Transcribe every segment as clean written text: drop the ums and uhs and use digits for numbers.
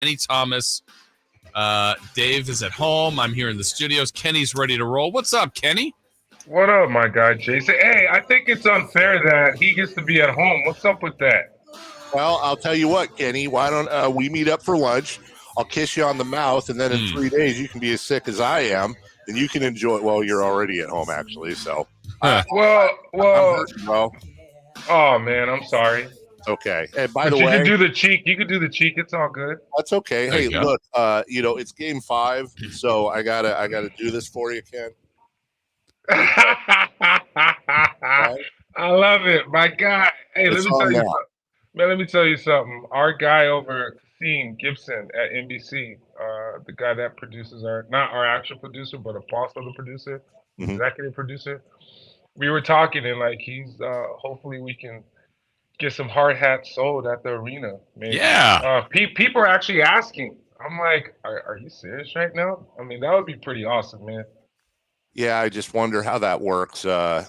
Kenny Thomas. Dave is at home. I'm here in the studios. Kenny's ready to roll. What's up, Kenny? What up, my guy, Jason? Hey, I think it's unfair that he gets to be at home. What's up with that? Well, I'll tell you what, Kenny. Why don't we meet up for lunch? I'll kiss you on the mouth, and then in 3 days you can be as sick as I am, and you can enjoy it. Well, you're already at home, actually. So, well, I'm hurting, bro. Oh man, I'm sorry. Okay. Hey, by But the you way, could do the cheek. You could do the cheek. It's all good. that's okay. There Hey, you go. look, it's game 5, so I gotta do this for you, Ken. I love it, my guy. Hey, It's let me tell on you now. something. Man, let me tell you something. Our guy over Sean Gibson at NBC, the guy that produces not our actual producer, but a boss of the producer, Mhm. executive producer. We were talking and like he's hopefully we can get some hard hats sold at the arena. Maybe. Yeah. People are actually asking. I'm like, are you serious right now? I mean, that would be pretty awesome, man. Yeah, I just wonder how that works. They're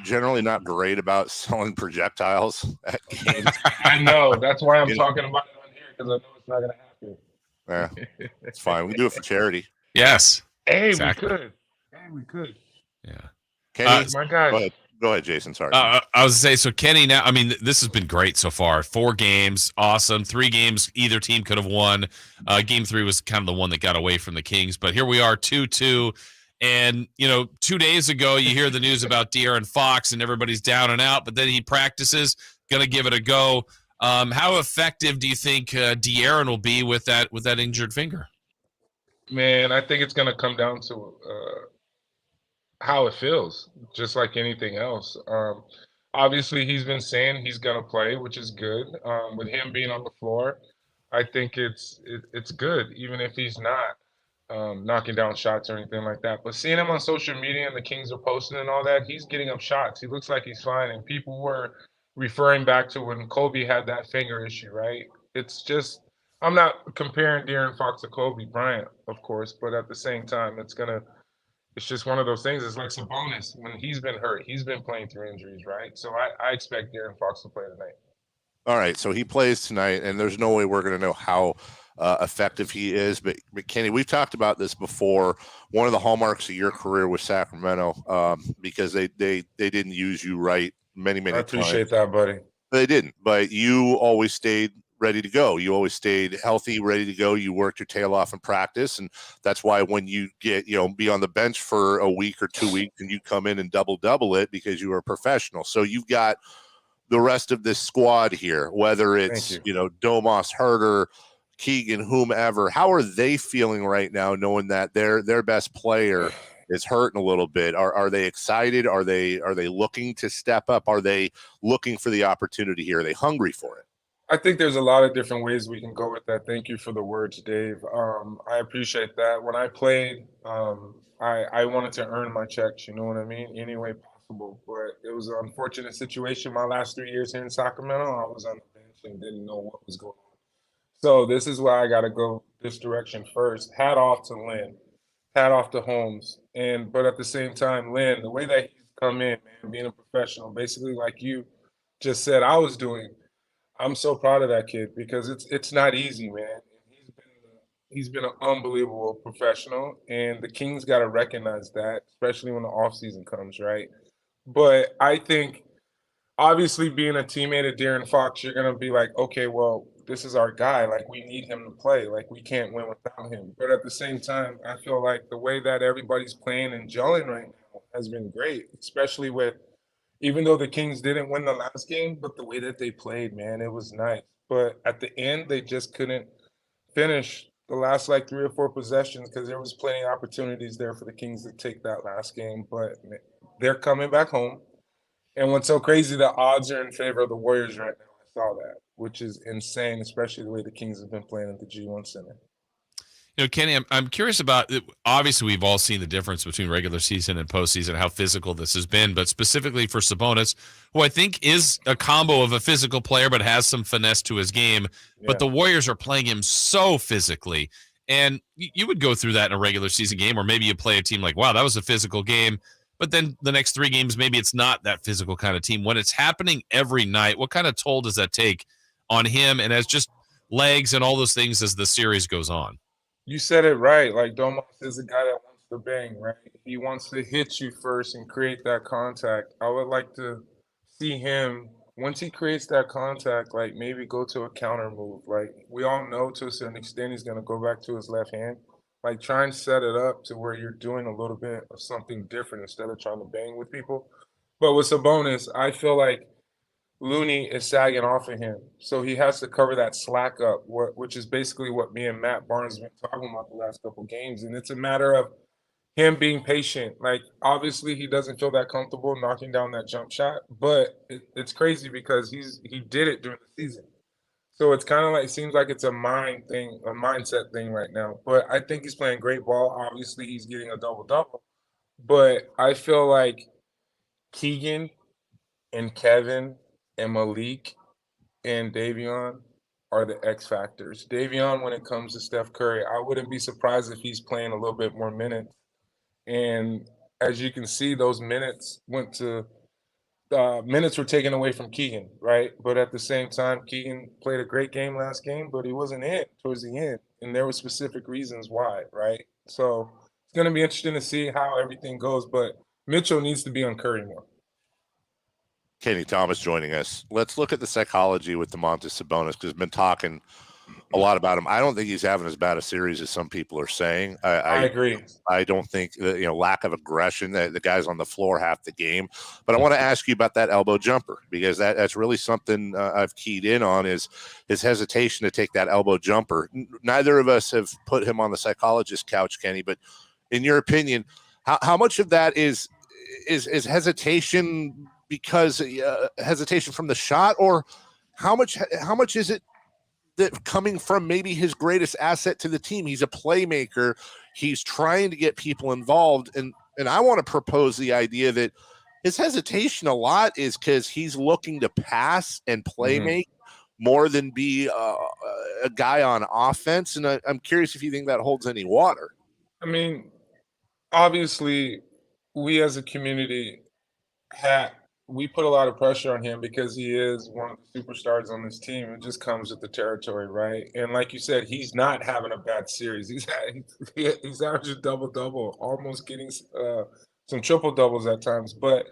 generally not great about selling projectiles at games. I know. That's why I'm You know. talking about it on here because I know it's not going to happen. Yeah, it's fine. We can do it for charity. Yes. Hey, Exactly. we could. Yeah. Kenny, My guy. Go ahead, Jason. Sorry. I was to say, so Kenny, now, I mean, this has been great so far. 4 games, awesome. 3 games, either team could have won. Game 3 was kind of the one that got away from the Kings, but here we are, 2-2. And, 2 days ago, you hear the news about De'Aaron Fox, and everybody's down and out, but then he practices, going to give it a go. How effective do you think De'Aaron will be with that injured finger? Man, I think it's going to come down to how it feels, just like anything else. Obviously, he's been saying he's going to play, which is good. With him being on the floor, I think it's good, even if he's not knocking down shots or anything like that. But seeing him on social media and the Kings are posting and all that, he's getting up shots. He looks like he's fine. And people were referring back to when Kobe had that finger issue, right? It's just, I'm not comparing De'Aaron Fox to Kobe Bryant, of course, but at the same time, it's just one of those things. It's like Sabonis. When he's been hurt, he's been playing through injuries, right? So I expect De'Aaron Fox to play tonight. All right, so he plays tonight, and there's no way we're going to know how effective he is. But Kenny, we've talked about this before. One of the hallmarks of your career was Sacramento, because they didn't use you right many I appreciate times. that, buddy. They didn't, but you always stayed ready to go. You always stayed healthy, ready to go. You worked your tail off in practice, and that's why when you get, be on the bench for a week or 2 weeks, and you come in and double it because you were a professional. So you've got the rest of this squad here, whether it's Domas, Herter, Keegan, whomever. How are they feeling right now, knowing that their best player is hurting a little bit? Are they excited? Are they looking to step up? Are they looking for the opportunity here? Are they hungry for it? I think there's a lot of different ways we can go with that. Thank you for the words, Dave. I appreciate that. When I played, I wanted to earn my checks, you know what I mean, any way possible. But it was an unfortunate situation. My last 3 years here in Sacramento, I was on the bench and didn't know what was going on. So this is why I got to go this direction first. Hat off to Lynn. Hat off to Holmes. But at the same time, Lynn, the way that he's come in, man, being a professional, basically like you just said I was doing, I'm so proud of that kid because it's not easy, man. He's been an unbelievable professional, and the Kings got to recognize that, especially when the offseason comes, right? But I think, obviously, being a teammate of De'Aaron Fox, you're gonna be like, okay, well, this is our guy. Like, we need him to play. Like, we can't win without him. But at the same time, I feel like the way that everybody's playing and gelling right now has been great, especially with. Even though the Kings didn't win the last game, but the way that they played, man, it was nice. But at the end, they just couldn't finish the last like 3 or 4 possessions because there was plenty of opportunities there for the Kings to take that last game. But they're coming back home. And what's so crazy, the odds are in favor of the Warriors right now. I saw that, which is insane, especially the way the Kings have been playing at the G1 Center. Kenny, I'm curious about, obviously we've all seen the difference between regular season and postseason, how physical this has been, but specifically for Sabonis, who I think is a combo of a physical player but has some finesse to his game, but the Warriors are playing him so physically. And you would go through that in a regular season game, or maybe you play a team like, wow, that was a physical game, but then the next 3 games, maybe it's not that physical kind of team. When it's happening every night, what kind of toll does that take on him? And as just legs and all those things as the series goes on. You said it right. Like Domas is a guy that wants to bang, right? He wants to hit you first and create that contact. I would like to see him once he creates that contact, like maybe go to a counter move. Like we all know to a certain extent he's gonna go back to his left hand. Like try and set it up to where you're doing a little bit of something different instead of trying to bang with people. But with Sabonis, I feel like Looney is sagging off of him, so he has to cover that slack up, which is basically what me and Matt Barnes have been talking about the last couple games. And it's a matter of him being patient. Like, obviously, he doesn't feel that comfortable knocking down that jump shot, but it's crazy because he did it during the season. So it's kind of like seems like it's a mind thing, a mindset thing right now. But I think he's playing great ball. Obviously, he's getting a double double. But I feel like Keegan and Kevin and Malik and Davion are the X factors. Davion, when it comes to Steph Curry, I wouldn't be surprised if he's playing a little bit more minutes. And as you can see, those minutes minutes were taken away from Keegan, right? But at the same time, Keegan played a great game last game, but he wasn't in towards the end, and there were specific reasons why, right? So it's going to be interesting to see how everything goes. But Mitchell needs to be on Curry more. Kenny Thomas joining us. Let's look at the psychology with Domantas Sabonis because I've been talking a lot about him. I don't think he's having as bad a series as some people are saying. I agree. I don't think that, lack of aggression. The guy's on the floor half the game. But I want to ask you about that elbow jumper because that's really something I've keyed in on is his hesitation to take that elbow jumper. Neither of us have put him on the psychologist couch, Kenny. But in your opinion, how much of that is hesitation? Because hesitation from the shot, or how much is it that coming from maybe his greatest asset to the team? He's a playmaker. He's trying to get people involved, and I want to propose the idea that his hesitation a lot is because he's looking to pass and play make more than be a guy on offense. And I'm curious if you think that holds any water. I mean, obviously, we as a community we put a lot of pressure on him because he is one of the superstars on this team. It just comes with the territory, right? And like you said, he's not having a bad series. He's averaging double-double, almost getting some triple-doubles at times. But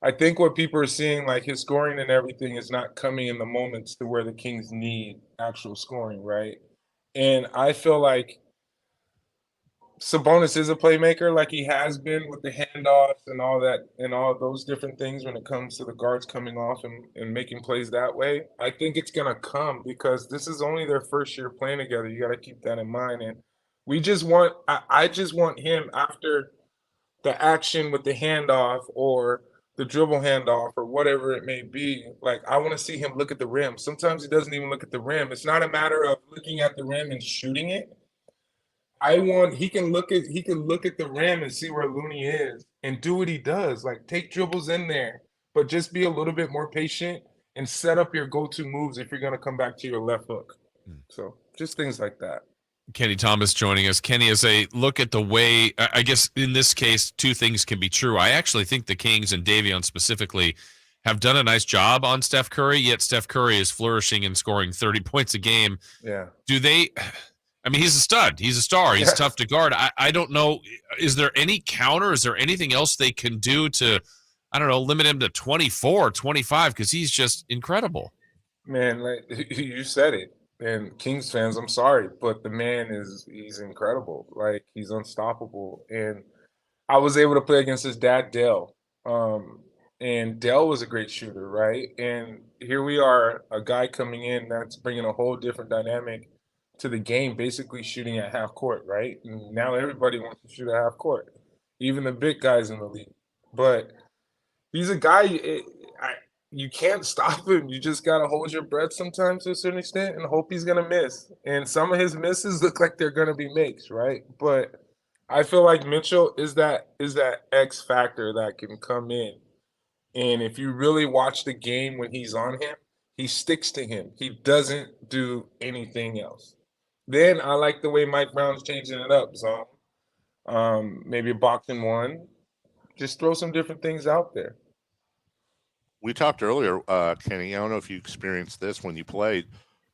I think what people are seeing, like his scoring and everything, is not coming in the moments to where the Kings need actual scoring, right? And I feel like Sabonis is a playmaker like he has been with the handoffs and all that and all those different things when it comes to the guards coming off and making plays that way. I think it's going to come because this is only their first year playing together. You got to keep that in mind. And I just want him after the action with the handoff or the dribble handoff or whatever it may be. Like, I want to see him look at the rim. Sometimes he doesn't even look at the rim. It's not a matter of looking at the rim and shooting it. He can look at the rim and see where Looney is and do what he does. Like take dribbles in there, but just be a little bit more patient and set up your go-to moves if you're gonna come back to your left hook. So just things like that. Kenny Thomas joining us. Kenny, as a look at the way, I guess in this case, two things can be true. I actually think the Kings and Davion specifically have done a nice job on Steph Curry, yet Steph Curry is flourishing and scoring 30 points a game. Yeah. I mean, he's a stud. He's a star. He's tough to guard. I don't know. Is there any counter? Is there anything else they can do to, I don't know, limit him to 24, 25? Because he's just incredible. Man, like you said it. And Kings fans, I'm sorry, but the man he's incredible. Like he's unstoppable. And I was able to play against his dad, Dale. And Dell was a great shooter, right? And here we are, a guy coming in that's bringing a whole different dynamic to the game, basically shooting at half court, right? And now everybody wants to shoot at half court, even the big guys in the league. But he's a guy, you can't stop him. You just got to hold your breath sometimes to a certain extent and hope he's going to miss. And some of his misses look like they're going to be makes, right? But I feel like Mitchell is that X factor that can come in. And if you really watch the game when he's on him, he sticks to him. He doesn't do anything else. Then I like the way Mike Brown's changing it up. So maybe a boxing one. Just throw some different things out there. We talked earlier, Kenny, I don't know if you experienced this when you played.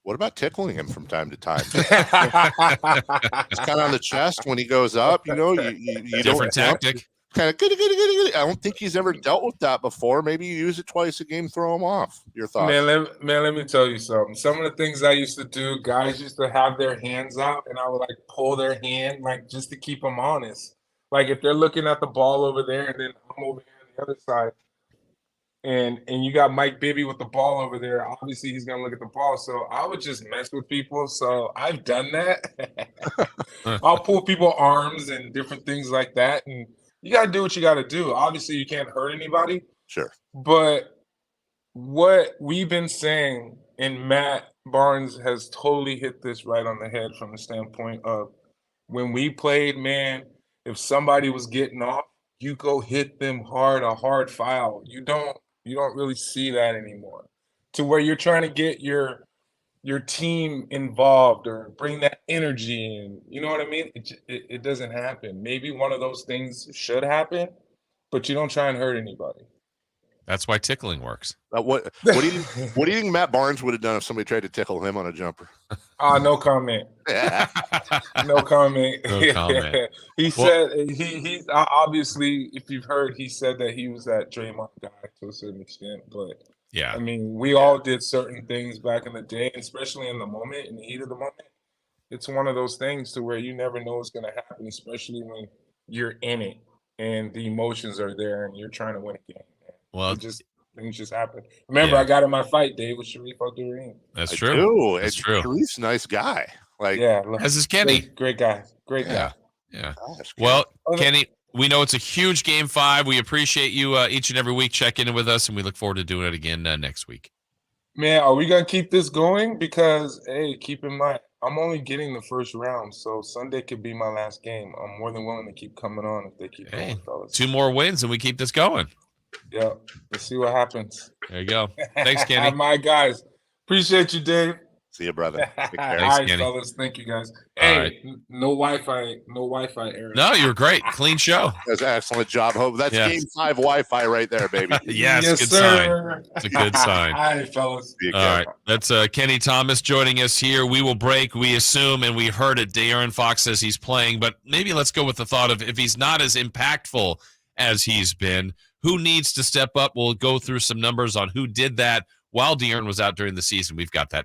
What about tickling him from time to time? Just kind of on the chest when he goes up, you Different tactic. Kind of I don't think he's ever dealt with that before. Maybe you use it twice a game, throw him off. Your thoughts? Let me tell you something. Some of the things I used to do, guys used to have their hands out, and I would like pull their hand, like just to keep them honest. Like if they're looking at the ball over there, and then I'm over here on the other side, and you got Mike Bibby with the ball over there. Obviously, he's gonna look at the ball. So I would just mess with people. So I've done that. I'll pull people arms and different things like that, and you got to do what you got to do. Obviously, you can't hurt anybody. Sure. But what we've been saying, and Matt Barnes has totally hit this right on the head from the standpoint of when we played, man, if somebody was getting off, you go hit them hard, a hard foul. You don't really see that anymore. To where you're trying to get your team involved or bring that energy in. You know what I mean? It doesn't happen. Maybe one of those things should happen, but you don't try and hurt anybody. That's why tickling works. What do you think Matt Barnes would have done if somebody tried to tickle him on a jumper? No comment. No comment. No comment. He said he's obviously, if you've heard, he said that he was that Draymond guy to a certain extent, but Yeah. I mean, we all did certain things back in the day, especially in the moment, in the heat of the moment. It's one of those things to where you never know what's going to happen, especially when you're in it and the emotions are there and you're trying to win a game. Well, things just happen. Remember, I got in my fight, Dave, with Sharif Abdul-Rahim. That's true. That's true. Sharif's a nice guy. Like, as is Kenny. Great guy. Great guy. Yeah. Gosh, Well, Kenny, we know it's a huge Game 5. We appreciate you each and every week checking in with us, and we look forward to doing it again next week. Man, are we going to keep this going? Because, hey, keep in mind, I'm only getting the first round, so Sunday could be my last game. I'm more than willing to keep coming on if they keep going, fellas. 2 more wins, and we keep this going. Yeah, let's see what happens. There you go. Thanks, Kenny. My guys. Appreciate you, Dave. See you, brother. All Thanks, right, Kenny. fellas. Thank you, guys. All Hey, right. no Wi-Fi error. No, you were great. Clean show. That's an excellent job, Hope. That's Yeah. Game 5 Wi-Fi right there, baby. Yes, good sir. sign. It's a good sign. All right, fellas. See you, All Ken. right. That's Kenny Thomas joining us here. We will break, we assume, and we heard it. De'Aaron Fox says he's playing, but maybe let's go with the thought of if he's not as impactful as he's been, who needs to step up? We'll go through some numbers on who did that while De'Aaron was out during the season. We've got that